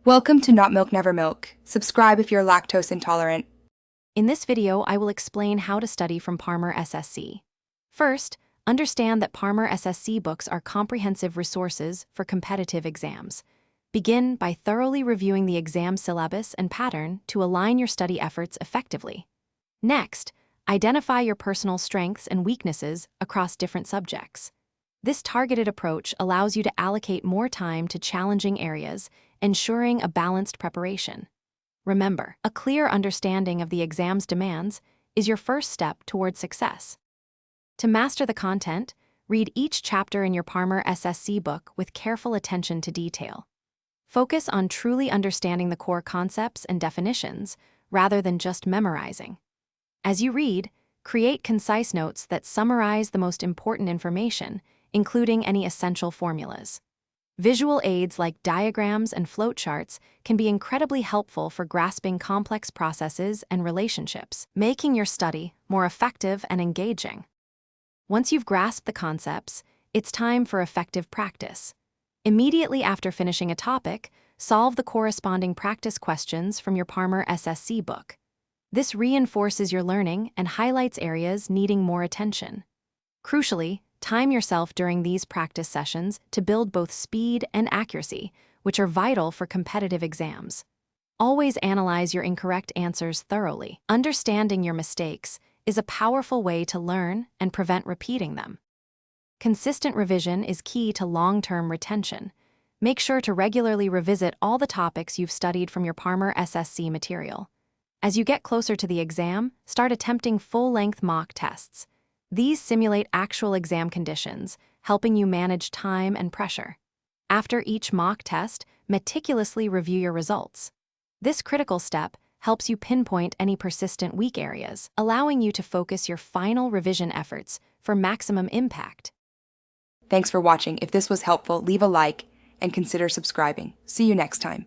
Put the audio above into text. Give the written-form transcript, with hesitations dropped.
Welcome to Not Milk Never Milk. Subscribe if you're lactose intolerant. In this video, I will explain how to study from Parmar SSC. First, understand that Parmar SSC books are comprehensive resources for competitive exams. Begin by thoroughly reviewing the exam syllabus and pattern to align your study efforts effectively. Next, identify your personal strengths and weaknesses across different subjects. This targeted approach allows you to allocate more time to challenging areas, ensuring a balanced preparation. Remember, a clear understanding of the exam's demands is your first step toward success. To master the content, read each chapter in your Parmar SSC book with careful attention to detail. Focus on truly understanding the core concepts and definitions, rather than just memorizing. As you read, create concise notes that summarize the most important information, including any essential formulas. Visual aids like diagrams and flowcharts can be incredibly helpful for grasping complex processes and relationships, making your study more effective and engaging. Once you've grasped the concepts, it's time for effective practice. Immediately after finishing a topic, solve the corresponding practice questions from your Parmar SSC book. This reinforces your learning and highlights areas needing more attention. Crucially, time yourself during these practice sessions to build both speed and accuracy, which are vital for competitive exams. Always analyze your incorrect answers thoroughly. Understanding your mistakes is a powerful way to learn and prevent repeating them. Consistent revision is key to long-term retention. Make sure to regularly revisit all the topics you've studied from your Parmar SSC material. As you get closer to the exam, start attempting full-length mock tests. These simulate actual exam conditions, helping you manage time and pressure. After each mock test, meticulously review your results. This critical step helps you pinpoint any persistent weak areas, allowing you to focus your final revision efforts for maximum impact. Thanks for watching. If this was helpful, leave a like and consider subscribing. See you next time.